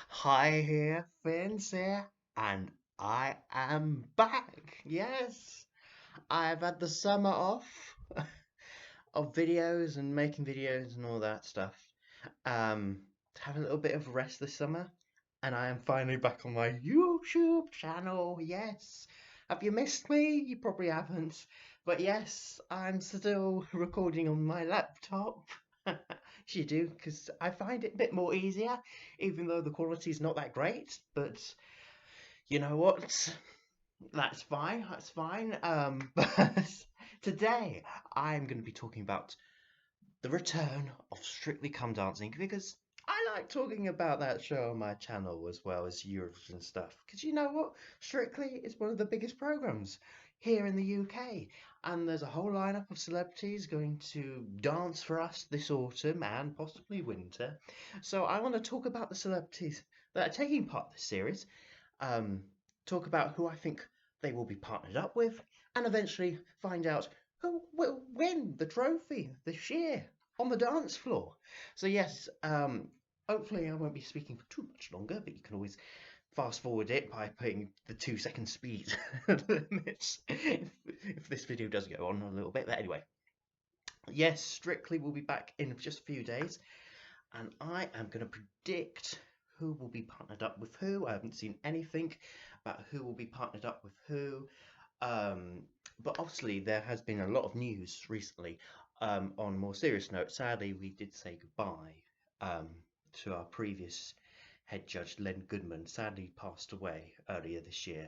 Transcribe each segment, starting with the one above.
Hi here, Finns here, and I am back. Yes, I've had the summer off of videos and making videos and all that stuff. To have a little bit of rest this summer, and I am finally back on my YouTube channel. Yes, have you missed me? You probably haven't, but yes, I'm still recording on my laptop. You do, because I find it a bit more easier, even though the quality is not that great. But you know what? That's fine. That's fine. But today I'm going to be talking about the return of Strictly Come Dancing because I like talking about that show on my channel as well as yours and stuff. Because you know what? Strictly is one of the biggest programs here in the UK, and there's a whole lineup of celebrities going to dance for us this autumn and possibly winter. So I want to talk about the celebrities that are taking part in this series, um, talk about who I think they will be partnered up with, and eventually find out who will win the trophy this year on the dance floor. So yes, hopefully I won't be speaking for too much longer, but you can always fast forward it by putting the 2 second speed limits if this video does go on a little bit. But anyway, yes, Strictly will be back in just a few days, and I am going to predict who will be partnered up with who. I haven't seen anything about who will be partnered up with who. Um, but obviously, there has been a lot of news recently. On a more serious note, sadly, we did say goodbye um, to our previous head judge, Len Goodman. Sadly, passed away earlier this year,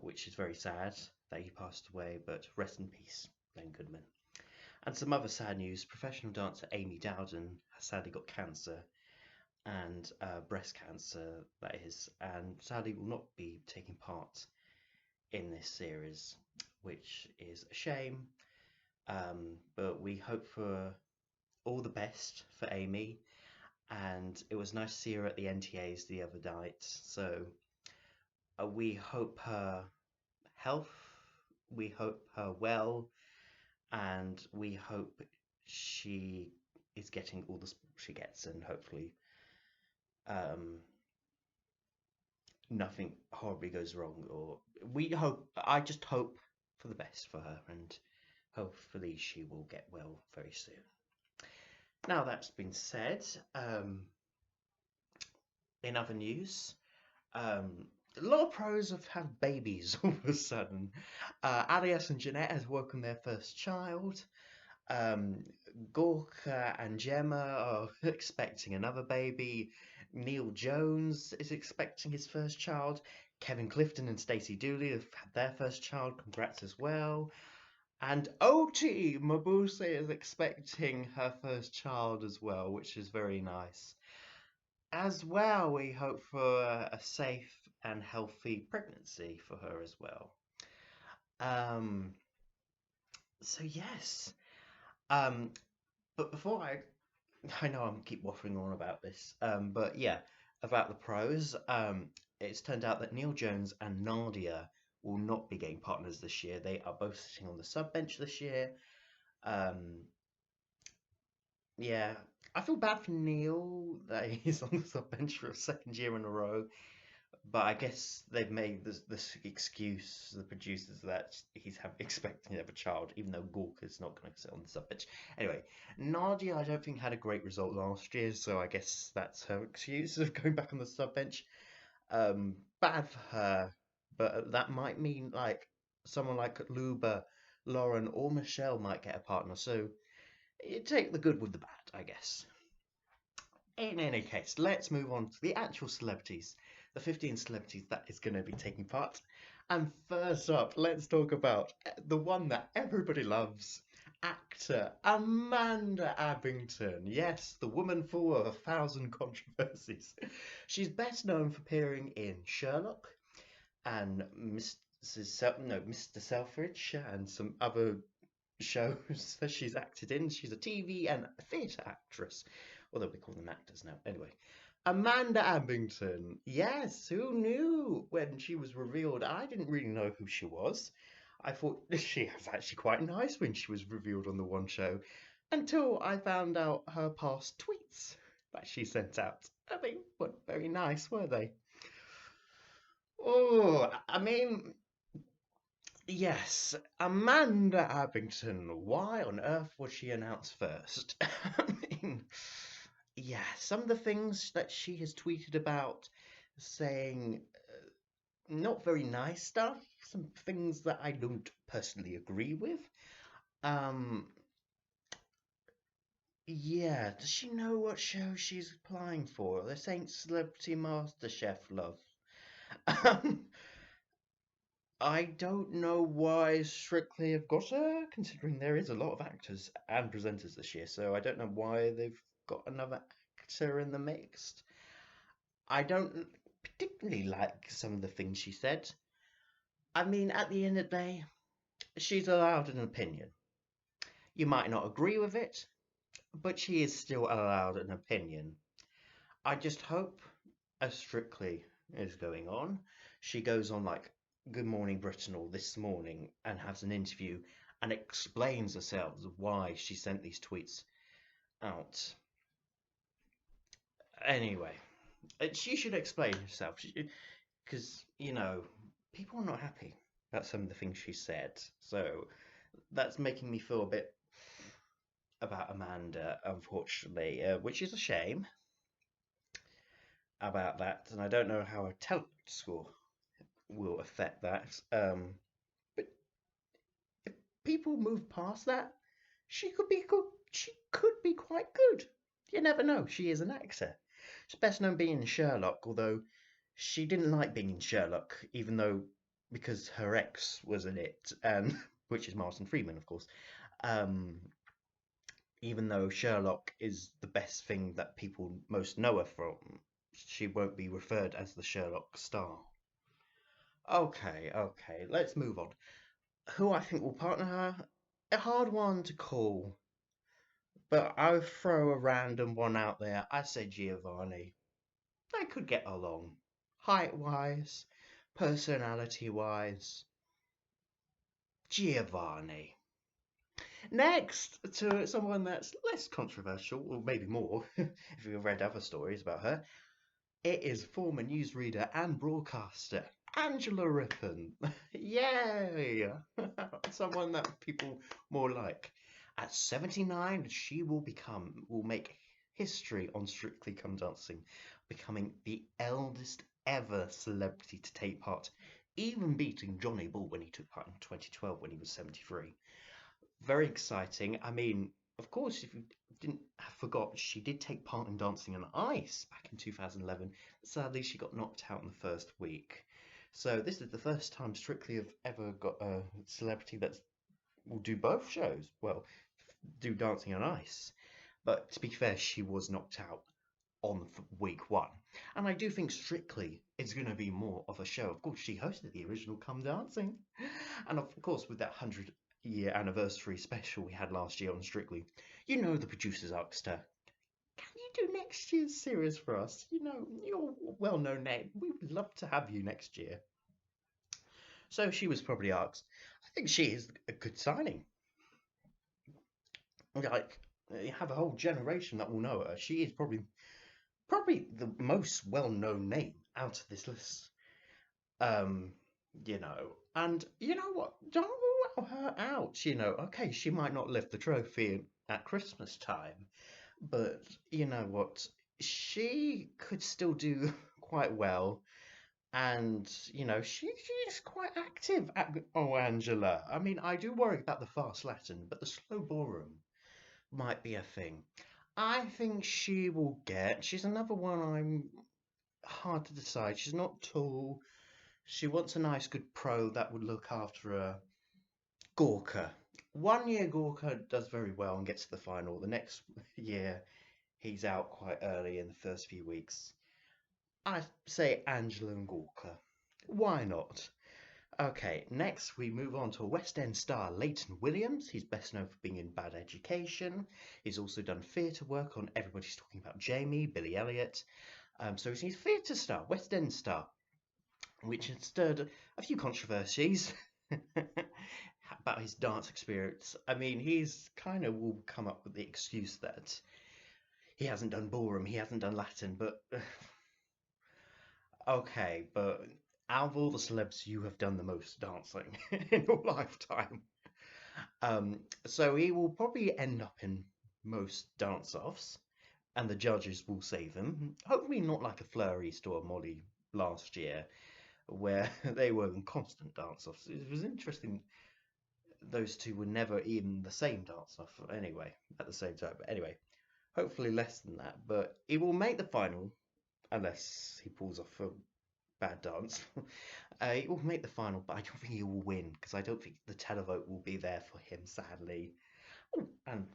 which is very sad that he passed away. But rest in peace, Len Goodman. And some other sad news: professional dancer Amy Dowden has sadly got cancer and breast cancer, that is, and sadly will not be taking part in this series, which is a shame. But we hope for all the best for Amy, and it was nice to see her at the NTAs the other night. So we hope her health, we hope her well, and we hope she is getting all the support she gets, and hopefully um, nothing horribly goes wrong. Or we hope, I just hope for the best for her, and hopefully she will get well very soon. Now that's been said, in other news, um, a lot of pros have had babies all of a sudden. Alias and Jeanette has welcomed their first child. Um, Gorka and Gemma are expecting another baby. Neil Jones is expecting his first child. Kevin Clifton and Stacey Dooley have had their first child. Congrats as well. And Oti Mabuse is expecting her first child as well, which is very nice. As well, we hope for a safe and healthy pregnancy for her as well. Um, so yes. Um, but before I know I'm keep waffling on about this. But yeah, about the pros. It's turned out that Neil Jones and Nardia will not be getting partners this year. They are both sitting on the sub bench this year. Um, yeah, I feel bad for Neil that he's on the sub bench for a second year in a row. But I guess they've made this excuse, the producers, that expecting to have a child, even though Gorka's not going to sit on the sub bench. Anyway, Nadia, I don't think had a great result last year, so I guess that's her excuse of going back on the sub bench. Bad for her, but that might mean like someone like Luba, Lauren, or Michelle might get a partner. So you take the good with the bad, I guess. In any case, let's move on to the actual celebrities, the 15 celebrities that is going to be taking part. And first up, let's talk about the one that everybody loves, actor Amanda Abington. Yes, the woman full of 1,000 controversies. She's best known for appearing in Sherlock and Mr. Selfridge and some other shows that she's acted in. She's a TV and theatre actress, although we call them actors now. Anyway, Amanda Abington. Yes, who knew when she was revealed? I didn't really know who she was. I thought she was actually quite nice when she was revealed on the one show, until I found out her past tweets. that she sent out. They weren't very nice, were they? Oh, I mean, yes, Amanda Abington. Why on earth was she announced first? I mean, yeah, some of the things that she has tweeted about saying not very nice stuff, some things that I don't personally agree with. Um, yeah, does she know what show she's applying for? They're saying Celebrity MasterChef, love. Um, I don't know why Strictly have got her, considering there is a lot of actors and presenters this year, so I don't know why they've got another actor in the mix. I don't particularly like some of the things she said. I mean, at the end of the day, she's allowed an opinion. You might not agree with it, but she is still allowed an opinion. I just hope, as Strictly is going on, she goes on like Good Morning Britain or This Morning and has an interview and explains herself why she sent these tweets out. Anyway, she should explain herself because, people are not happy about some of the things she said. So that's making me feel a bit about Amanda, unfortunately, which is a shame about that. And I don't know how a talent score will affect that. But if people move past that, she could be good. She could be quite good. You never know. She is an actor. She's best known being in Sherlock, although she didn't like being in Sherlock, even though because her ex was in it, and which is Martin Freeman, of course. Um, even though Sherlock is the best thing that people most know her from, she won't be referred as the Sherlock star. Okay, okay, let's move on. Who I think will partner her? A hard one to call, but I'll throw a random one out there. I say Giovanni. They could get along. Height wise, personality wise. Giovanni. Next, to someone that's less controversial, or maybe more, if you've read other stories about her, it is former newsreader and broadcaster Angela Rippon. Yay! Someone that people more like. At 79, she will make history on Strictly Come Dancing, becoming the eldest ever celebrity to take part, even beating Johnny Bull when he took part in 2012 when he was 73. Very exciting. I mean, of course, if you didn't forgot, she did take part in Dancing on Ice back in 2011. Sadly, she got knocked out in the first week. So this is the first time Strictly have ever got a celebrity that will do both shows. Well, do Dancing on Ice. But to be fair, she was knocked out on week one. And I do think Strictly is going to be more of a show. Of course, she hosted the original Come Dancing. And of course, with that 100-year anniversary special we had last year on Strictly, the producers asked her, can you do next year's series for us? You're a well-known name. We would love to have you next year. So she was probably asked. I think she is a good signing. Like, you have a whole generation that will know her. She is probably the most well-known name out of this list. Um, and you know what? Don't rule her out. Okay, she might not lift the trophy at Christmas time, but you know what? She could still do quite well. And she's quite active. Oh, Angela. I mean, I do worry about the fast Latin, but the slow ballroom might be a thing. I think she will get. She's another one I'm hard to decide. She's not tall. She wants a nice, good pro that would look after her. Gorka. 1 year Gorka does very well and gets to the final. The next year, he's out quite early in the first few weeks. I say Angela and Gorka. Why not? Okay, next we move on to a West End star, Leighton Williams. He's best known for being in Bad Education. He's also done theatre work on Everybody's Talking About Jamie, Billy Elliot. So he's a theatre star, West End star, which has stirred a few controversies about his dance experience. I mean, he's kind of will come up with the excuse that he hasn't done ballroom, he hasn't done Latin, but okay, but out of all the celebs, you have done the most dancing in your lifetime. So he will probably end up in most dance-offs, and the judges will save him. Hopefully not like a Fleur East or a Molly last year, where they were in constant dance-offs. It was interesting. Those two were never even the same dance-off anyway, at the same time. But anyway, hopefully less than that. But he will make the final, unless he pulls off a bad dance. He will make the final, but I don't think he will win because I don't think the televote will be there for him, sadly. Oh, and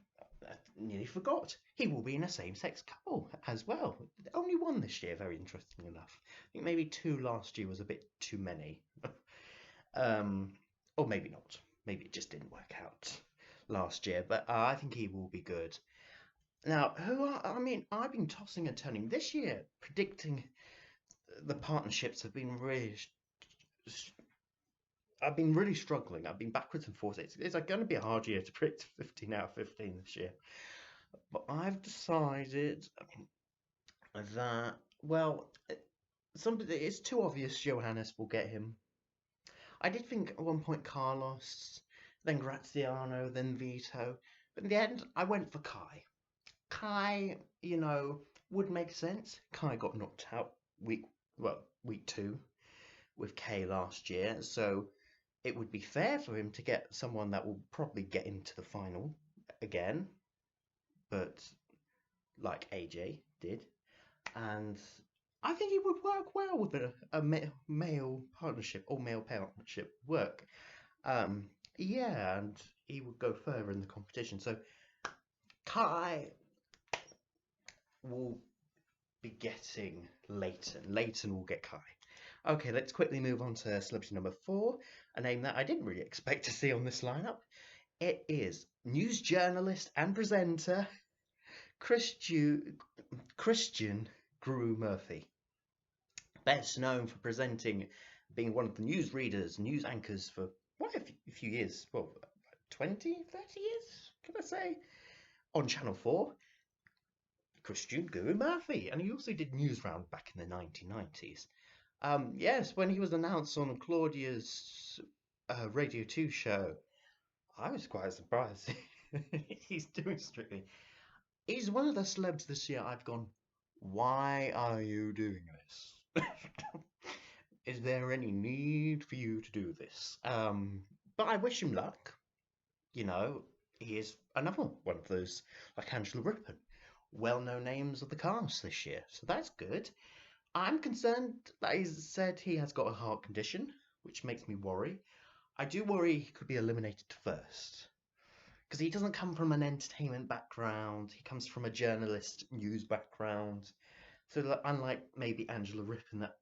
I nearly forgot, he will be in a same-sex couple as well. Only one this year, very interesting enough. I think maybe two last year was a bit too many. Or maybe not. Maybe it just didn't work out last year, but I think he will be good. Now, I mean, I've been tossing and turning this year, predicting the partnerships have been really. I've been really struggling. I've been backwards and forwards. It's going to be a hard year to predict 15 out of 15 this year. But I've decided that, well, it's too obvious Johannes will get him. I did think at one point Carlos, then Graziano, then Vito. But in the end, I went for Kai. Kai, would make sense. Kai got knocked out week 2 with Kay last year, so it would be fair for him to get someone that will probably get into the final again, but like AJ did. And I think it would work well with a male partnership or male partnership work. Yeah, and he would go further in the competition. So Kai will be getting Leighton. Leighton will get Kai. Okay, let's quickly move on to celebrity number 4, a name that I didn't really expect to see on this lineup. It is news journalist and presenter Christian Guru Murphy. Best known for being one of the news readers, news anchors for quite a few years, well, 20, 30 years, can I say, on Channel 4. Christian Guru Murphy, and he also did Newsround back in the 1990s. Yes, when he was announced on Claudia's Radio 2 show, I was quite surprised. He's doing Strictly. He's one of the celebs this year I've gone, why are you doing this? Is there any need for you to do this? But I wish him luck. He is another one of those, like Angela Rippon, well-known names of the cast this year, so that's good. I'm concerned that he's said he has got a heart condition, which makes me worry. I do worry he could be eliminated first, because he doesn't come from an entertainment background. He comes from a journalist news background. So unlike maybe Angela Rippon that,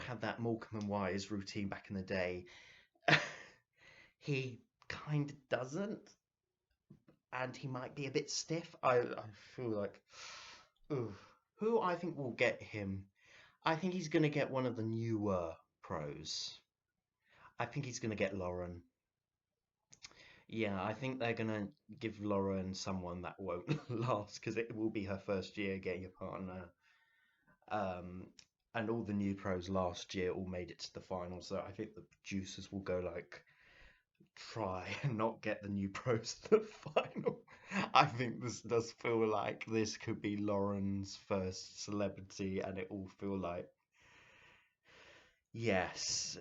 had that Morecambe and Wise routine back in the day, he kind of doesn't. And he might be a bit stiff. I feel like, who I think will get him? I think he's going to get one of the newer pros. I think he's going to get Lauren. Yeah, I think they're going to give Lauren someone that won't last because it will be her first year getting a partner. And all the new pros last year all made it to the final. So I think the producers will go like, try and not get the new pros to the final. I think this does feel like this could be Lauren's first celebrity, and it all feel like, yes,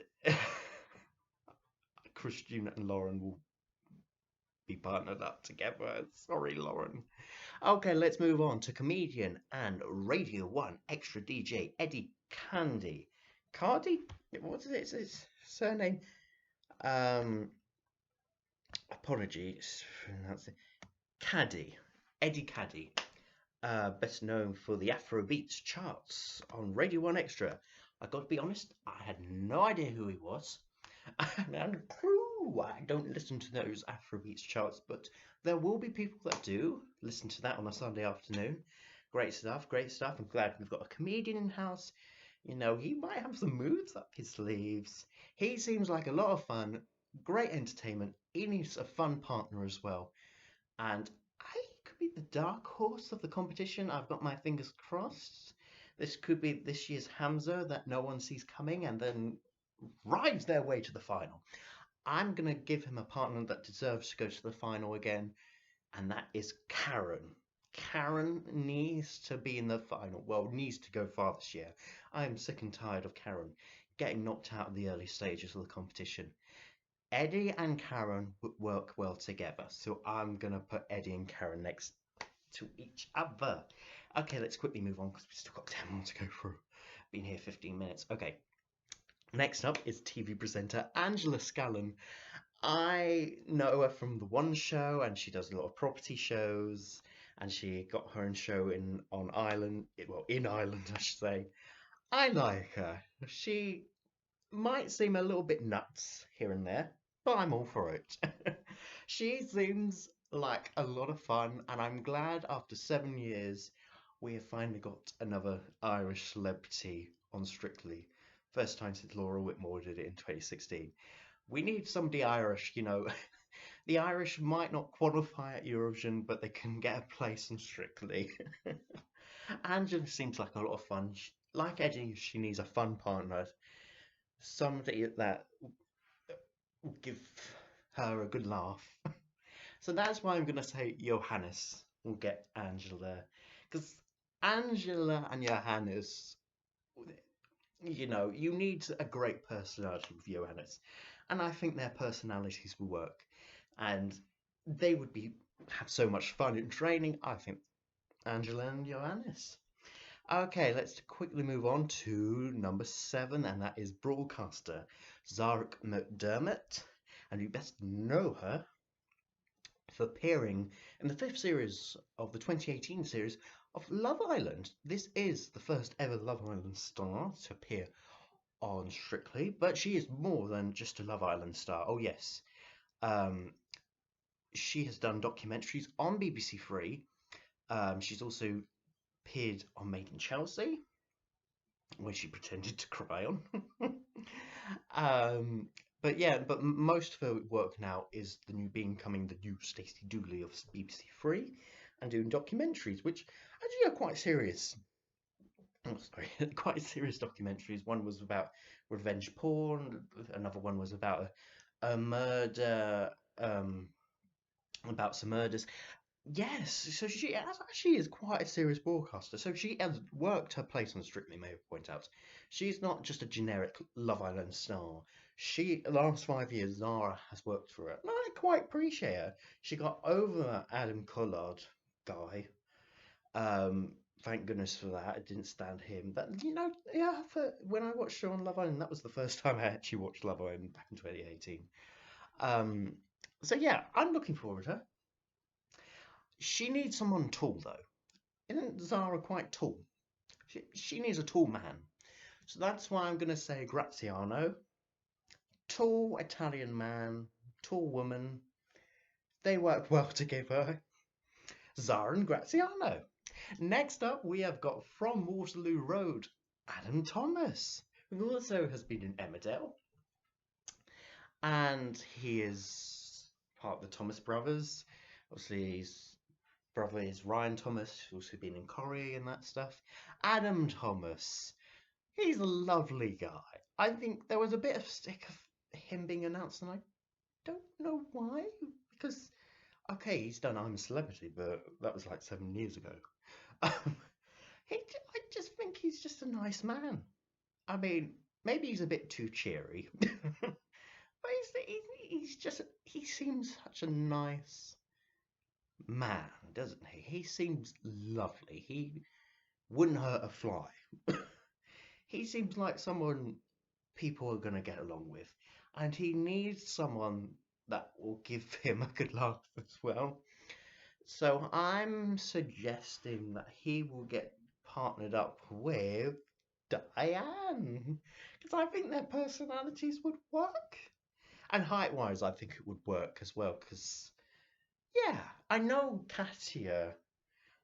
Christian and Lauren will be partnered up together. Sorry, Lauren. Okay, let's move on to comedian and Radio 1 extra DJ Eddie Candy. Cardi? What's his surname? Apologies for pronouncing Caddy, Eddie Caddy, best known for the Afrobeats charts on Radio 1 Extra. I got to be honest, I had no idea who he was. And clue, I don't listen to those Afrobeats charts, but there will be people that do listen to that on a Sunday afternoon. Great stuff, great stuff. I'm glad we've got a comedian in house. He might have some moves up his sleeves. He seems like a lot of fun, great entertainment. He needs a fun partner as well. And he could be the dark horse of the competition. I've got my fingers crossed. This could be this year's Hamza that no one sees coming and then rides their way to the final. I'm going to give him a partner that deserves to go to the final again, and that is Karen. Karen needs to be in the final. Well, needs to go far this year. I'm sick and tired of Karen getting knocked out of the early stages of the competition. Eddie and Karen would work well together, so I'm going to put Eddie and Karen next to each other. Okay, let's quickly move on because we've still got 10 more to go through. Been here 15 minutes. Okay, next up is TV presenter Angela Scallan. I know her from the One Show, and she does a lot of property shows, and she got her own show on Ireland, well, in Ireland, I should say. I like her. She might seem a little bit nuts here and there, but I'm all for it. She seems like a lot of fun, and I'm glad after 7 years we have finally got another Irish celebrity on Strictly. First time since Laura Whitmore did it in 2016. We need somebody Irish, you know. The Irish might not qualify at Eurovision, but they can get a place on Strictly. Angela seems like a lot of fun. Like Eddie, she needs a fun partner. Somebody that will give her a good laugh. So that's why I'm going to say Johannes will get Angela. Because Angela and Johannes, you know, you need a great personality with Johannes. And I think their personalities will work. And they would have so much fun in training. I think Angela and Johannes. Okay, let's quickly move on to number 7, and that is broadcaster Zara McDermott. And you best know her for appearing in the 5th series of the 2018 series of Love Island. This is the first ever Love Island star to appear on Strictly, but she is more than just a Love Island star. Oh yes, she has done documentaries on BBC Three. She's also appeared on Made in Chelsea, where she pretended to cry on. But yeah, but most of her work now is becoming the new Stacey Dooley of BBC Three, and doing documentaries, which actually are quite serious. Oh, sorry, quite serious documentaries. One was about revenge porn. Another one was about a murder, about some murders. Yes, so she actually is quite a serious broadcaster. So she has worked her place on Strictly, may I point out. She's not just a generic Love Island star. The last 5 years, Zara has worked for her. And I quite appreciate her. She got over that Adam Collard guy. Thank goodness for that. I didn't stand him. But, you know, yeah, when I watched her on Love Island, that was the first time I actually watched Love Island back in 2018. So yeah, I'm looking forward to her. She needs someone tall, though. Isn't Zara quite tall? She needs a tall man. So that's why I'm going to say Graziano. Tall Italian man, tall woman. They work well together. Zara and Graziano. Next up, we have got from Waterloo Road, Adam Thomas, who also has been in Emmerdale. And he is part of the Thomas brothers. Obviously, his brother is Rien Thomas, who's also been in Corrie and that stuff. Adam Thomas. He's a lovely guy. I think there was a bit of stick of him being announced, and I don't know why. Because, okay, he's done I'm a Celebrity, but that was like 7 years ago. I just think he's just a nice man. I mean, maybe he's a bit too cheery. But he seems such a nice man, doesn't he? He seems lovely. He wouldn't hurt a fly. He seems like someone people are going to get along with. And he needs someone that will give him a good laugh as well. So I'm suggesting that he will get partnered up with Diane. Because I think their personalities would work. And height-wise, I think it would work as well. Because, yeah, I know Katia,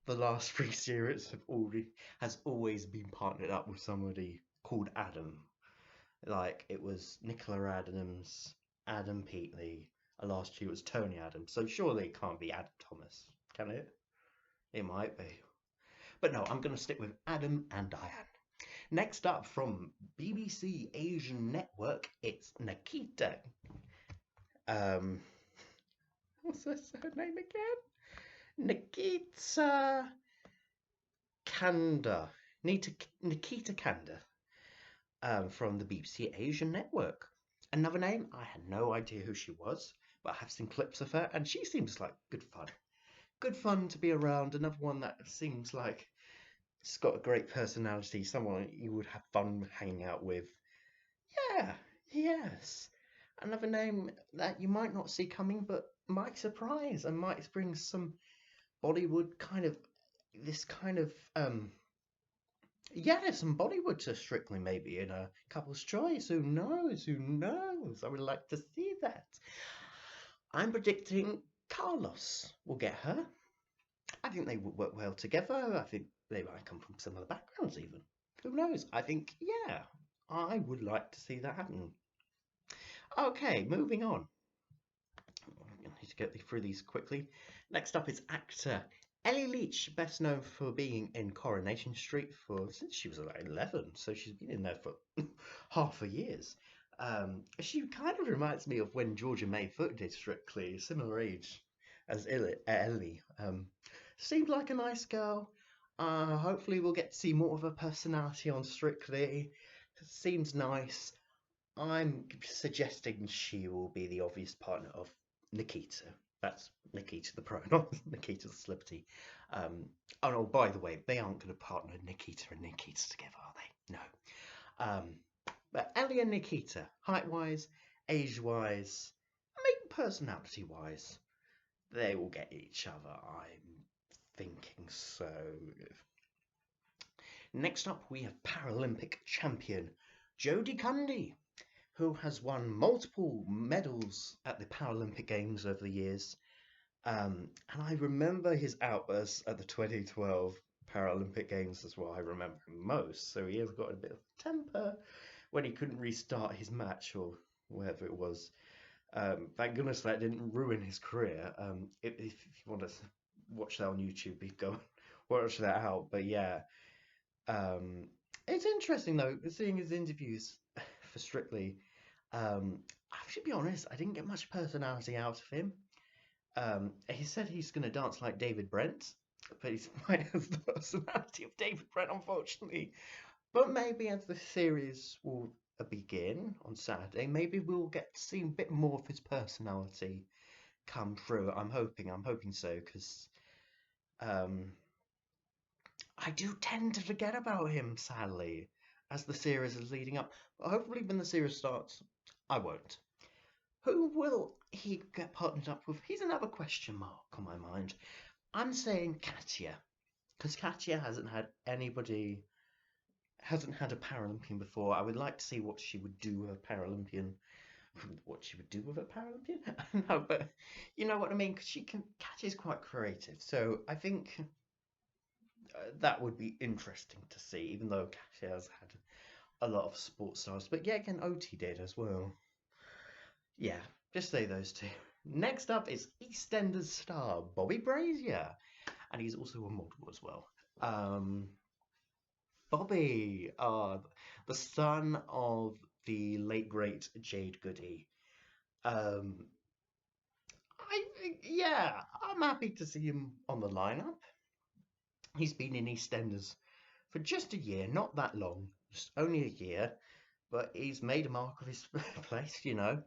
the last 3 series, has always been partnered up with somebody called Adam. Like, it was Nicola Adams, Adam Peatley, and last year it was Tony Adams. So surely it can't be Adam Thomas, can it? It might be. But no, I'm going to stick with Adam and Diane. Next up from BBC Asian Network, it's Nikita. Um, what's her name again? Nikita Kanda. Nikita Kanda. From the BBC Asian Network. Another name, I had no idea who she was, but I have seen clips of her, and she seems like good fun. Good fun to be around. Another one that seems like she's got a great personality, someone you would have fun hanging out with. Yeah, yes. Another name that you might not see coming, but might surprise and might bring some Bollywood some Bollywood to Strictly maybe in a couple's choice. Who knows? Who knows? I would like to see that. I'm predicting Carlos will get her. I think they would work well together. I think they might come from similar backgrounds even. Who knows? I think, yeah, I would like to see that happen. Okay, moving on. I need to get through these quickly. Next up is actor Ellie Leech, best known for being in Coronation Street since she was like 11, so she's been in there for half a years. She kind of reminds me of when Georgia May Foote did Strictly, similar age as Ellie. Seemed like a nice girl. Hopefully we'll get to see more of her personality on Strictly. Seems nice. I'm suggesting she will be the obvious partner of Nikita. That's Nikita the pro, not Nikita the celebrity. Oh, by the way, they aren't going to partner Nikita and Nikita together, are they? No. But Ellie and Nikita, height-wise, age-wise, maybe personality-wise, they will get each other. I'm thinking so. Next up, we have Paralympic champion Jodie Cundy, who has won multiple medals at the Paralympic Games over the years. And I remember his outbursts at the 2012 Paralympic Games as well. I remember him most. So he has got a bit of temper when he couldn't restart his match or whatever it was. Thank goodness that didn't ruin his career. If you want to watch that on YouTube, you go watch that out. But yeah, it's interesting though, seeing his interviews for Strictly. I should be honest, I didn't get much personality out of him. He said he's going to dance like David Brent, but he might have the personality of David Brent, unfortunately. But maybe as the series will begin on Saturday, maybe we'll get to see a bit more of his personality come through. I'm hoping so, because I do tend to forget about him, sadly, as the series is leading up. But hopefully when the series starts, I won't. Who will he get partnered up with? He's another question mark on my mind. I'm saying Katya, because Katya hasn't had a Paralympian before. I would like to see what she would do with a Paralympian. What she would do with a Paralympian? No, but you know what I mean. Because Katya's quite creative, so I think that would be interesting to see. Even though Katya has had a lot of sports stars, but yeah, again, OT did as well. Yeah, just say those two. Next up is EastEnders star Bobby Braia, and he's also a model as well. Bobby, the son of the late great Jade Goody. I'm happy to see him on the lineup. He's been in EastEnders for just a year, not that long, just only a year, but he's made a mark of his place, you know.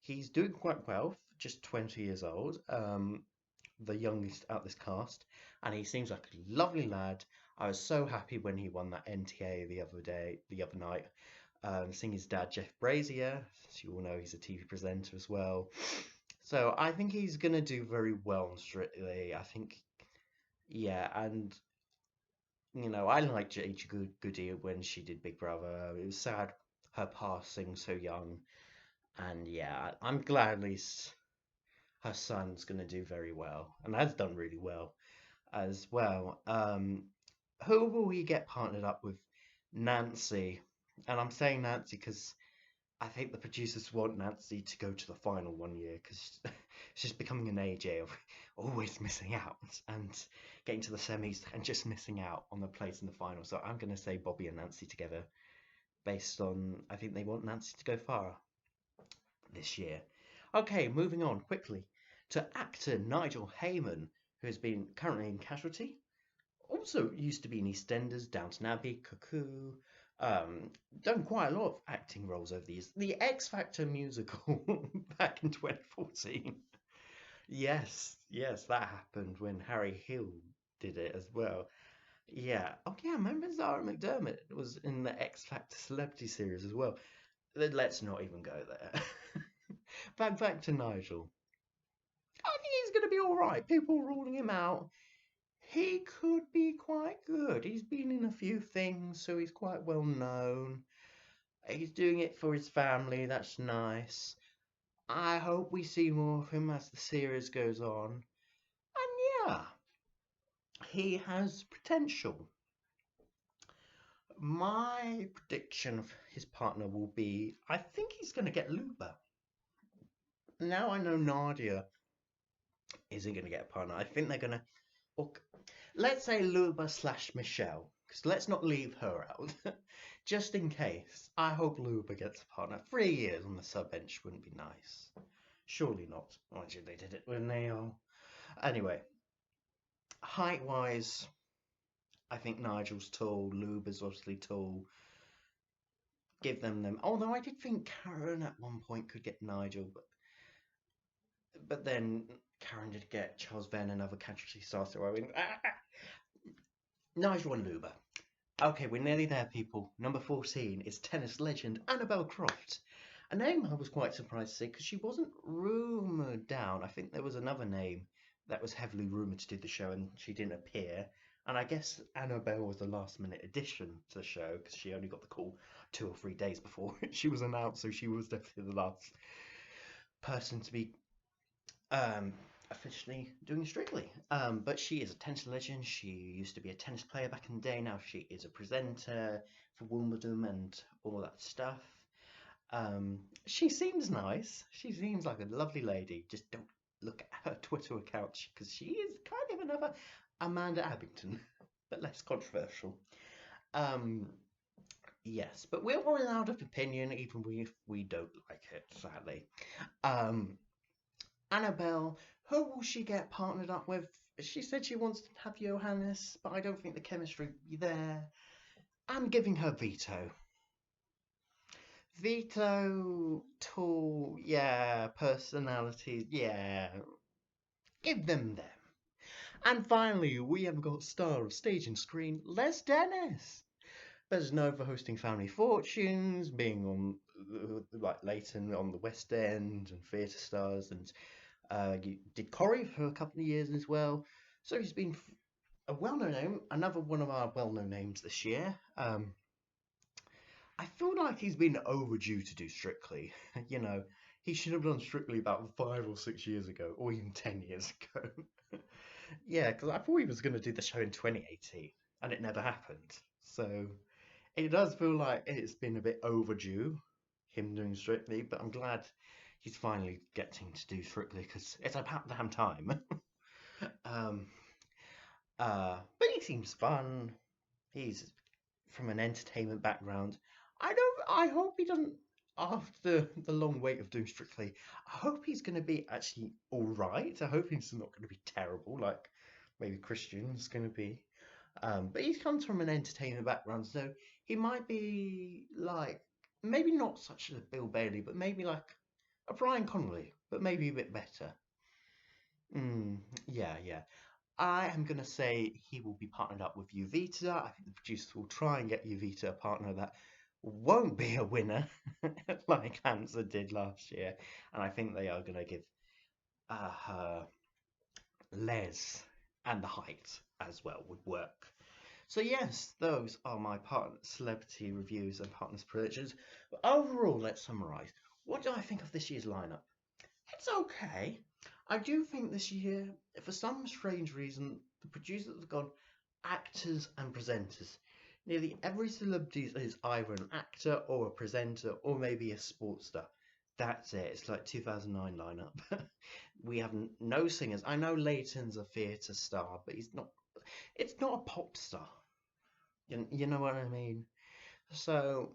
He's doing quite well, just 20 years old, the youngest out this cast, and he seems like a lovely lad. I was so happy when he won that NTA the other night. Seeing his dad, Jeff Brazier, as you all know, he's a TV presenter as well. So I think he's going to do very well on Strictly. I think, yeah, and, you know, I liked Jade Goody when she did Big Brother. It was sad her passing so young. And yeah, I'm glad at least her son's going to do very well, and has done really well as well. Who will he get partnered up with? Nancy. And I'm saying Nancy because I think the producers want Nancy to go to the final one year because she's becoming an AJ of always missing out and getting to the semis and just missing out on the place in the final. So I'm going to say Bobby and Nancy together based on I think they want Nancy to go far this year. Okay, moving on quickly to actor Nigel Haymon, who has been currently in Casualty. Also used to be in EastEnders, Downton Abbey, Cuckoo. Done quite a lot of acting roles over the years. The X Factor musical back in 2014. Yes, that happened when Harry Hill did it as well. Yeah. Oh yeah, remember Zara McDermott was in the X Factor Celebrity Series as well. Let's not even go there. Back to Nigel. I think he's going to be all right. People ruling him out. He could be quite good. He's been in a few things, so he's quite well known. He's doing it for his family. That's nice. I hope we see more of him as the series goes on. And yeah, he has potential. My prediction of his partner will be I think he's going to get Luba. Now I know Nardia isn't going to get a partner. I think they're going to. Or, let's say Luba / Michelle, because let's not leave her out. Just in case. I hope Luba gets a partner. 3 years on the sub bench wouldn't be nice. Surely not. Actually, they did it when they are. Anyway, height wise, I think Nigel's tall. Luba's obviously tall. Give them. Although I did think Karen at one point could get Nigel, but then Karen did get Charles Venn and other Casualty stars. So I went, Nigel and Luba. Okay, we're nearly there, people. Number 14 is tennis legend Annabelle Croft. A name I was quite surprised to see because she wasn't rumoured down. I think there was another name that was heavily rumoured to do the show and she didn't appear. And I guess Annabelle was the last minute addition to the show because she only got the call 2 or 3 days before she was announced. So she was definitely the last person to be officially doing Strictly. But she is a tennis legend. She used to be a tennis player back in the day. Now she is a presenter for Wimbledon and all that stuff. She seems nice. She seems like a lovely lady. Just don't look at her Twitter account because she is kind of another Amanda Abington, but less controversial. Yes, but we're all allowed of opinion, even if we don't like it, sadly. Annabelle, who will she get partnered up with? She said she wants to have Johannes, but I don't think the chemistry will be there. I'm giving her Vito. Vito, tall, yeah, personality, yeah. Give them. And finally, we have got star of stage and screen, Les Dennis. Best known for hosting Family Fortunes, being on like Leighton on the West End and Theatre Stars, and did Corrie for a couple of years as well. So he's been a well-known name, another one of our well-known names this year. I feel like he's been overdue to do Strictly. You know, he should have done Strictly about 5 or 6 years ago, or even 10 years ago. Yeah, because I thought he was going to do the show in 2018, and it never happened. So it does feel like it's been a bit overdue, him doing Strictly, but I'm glad he's finally getting to do Strictly because it's about damn time. But he seems fun. He's from an entertainment background. I hope he doesn't. After the long wait of doing Strictly, I hope he's going to be actually all right. I hope he's not going to be terrible, like maybe Christian's going to be. But he comes from an entertainment background, so he might be like maybe not such a Bill Bailey, but maybe like a Brian Connolly, but maybe a bit better. Yeah. I am going to say he will be partnered up with Uvita. I think the producers will try and get Uvita a partner that won't be a winner like Hansa did last year. And I think they are going to give her Les and the height as well would work. So yes, those are my partner celebrity reviews and partners predictions. But overall, let's summarise. What do I think of this year's lineup? It's okay. I do think this year, for some strange reason, the producers have gone actors and presenters. Nearly every celebrity is either an actor or a presenter or maybe a sports star. That's it. It's like 2009 lineup. We have no singers. I know Leighton's a theatre star, but he's not. It's not a pop star. You know what I mean? So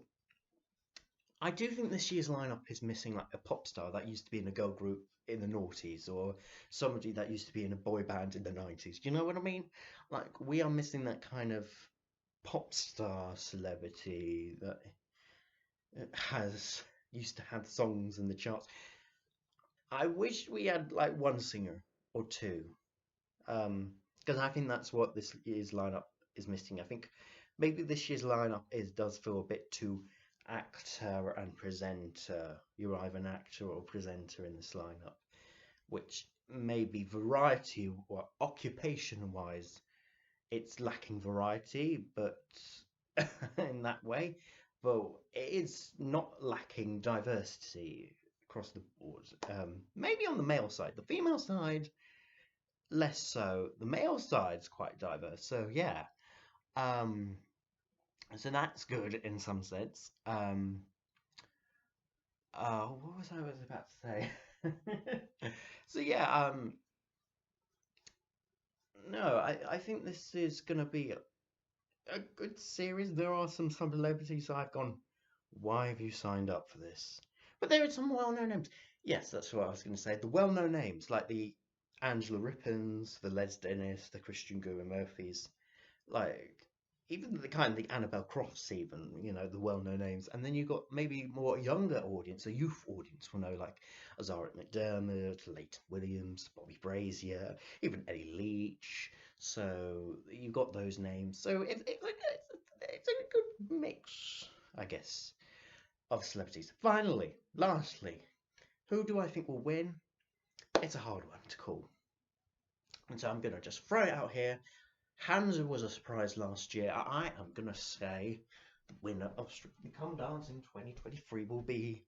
I do think this year's lineup is missing like a pop star that used to be in a girl group in the noughties or somebody that used to be in a boy band in the 90s. Do you know what I mean? Like we are missing that kind of pop star celebrity that has used to have songs in the charts. I wish we had like one singer or two, because I think that's what this year's lineup is missing. I think maybe this year's lineup does feel a bit too actor and presenter. You're either an actor or presenter in this lineup, which maybe variety or occupation wise, it's lacking variety, but in that way, but it is not lacking diversity across the board. Maybe on the male side, the female side less so. The male side's quite diverse, so yeah. Um, so that's good in some sense. What was I about to say? So yeah, no, I think this is gonna be a good series. There are some celebrities I've gone, why have you signed up for this? But there are some well-known names. Yes, that's what I was going to say. The well-known names, like the Angela Rippons, the Les Dennis, the Christian Guru Murphys, like even the kind of the Annabelle Crofts, even the well-known names. And then you've got maybe more younger audience, a youth audience will know like Azara McDermott, Leighton Williams, Bobby Brazier, even Eddie Leech. So you got those names. So it's a good mix, I guess, of celebrities. Finally, lastly, who do I think will win? It's a hard one to call. And so I'm going to just throw it out here. Hansa was a surprise last year. I am going to say the winner of Strictly Come Dancing 2023 will be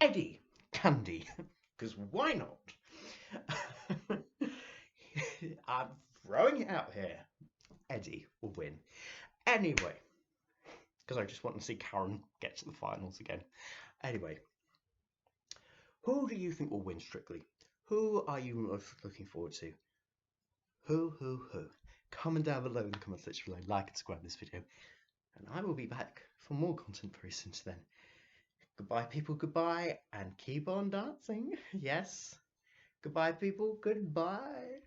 Eddie Candy. Because why not? I'm throwing it out here. Eddie will win. Anyway, because I just want to see Karen get to the finals again. Anyway, who do you think will win Strictly? Who are you most looking forward to? Who? Comment down below in the comment section below, like and subscribe this video, and I will be back for more content very soon to then. Goodbye people, goodbye, and keep on dancing. Yes. Goodbye people, goodbye.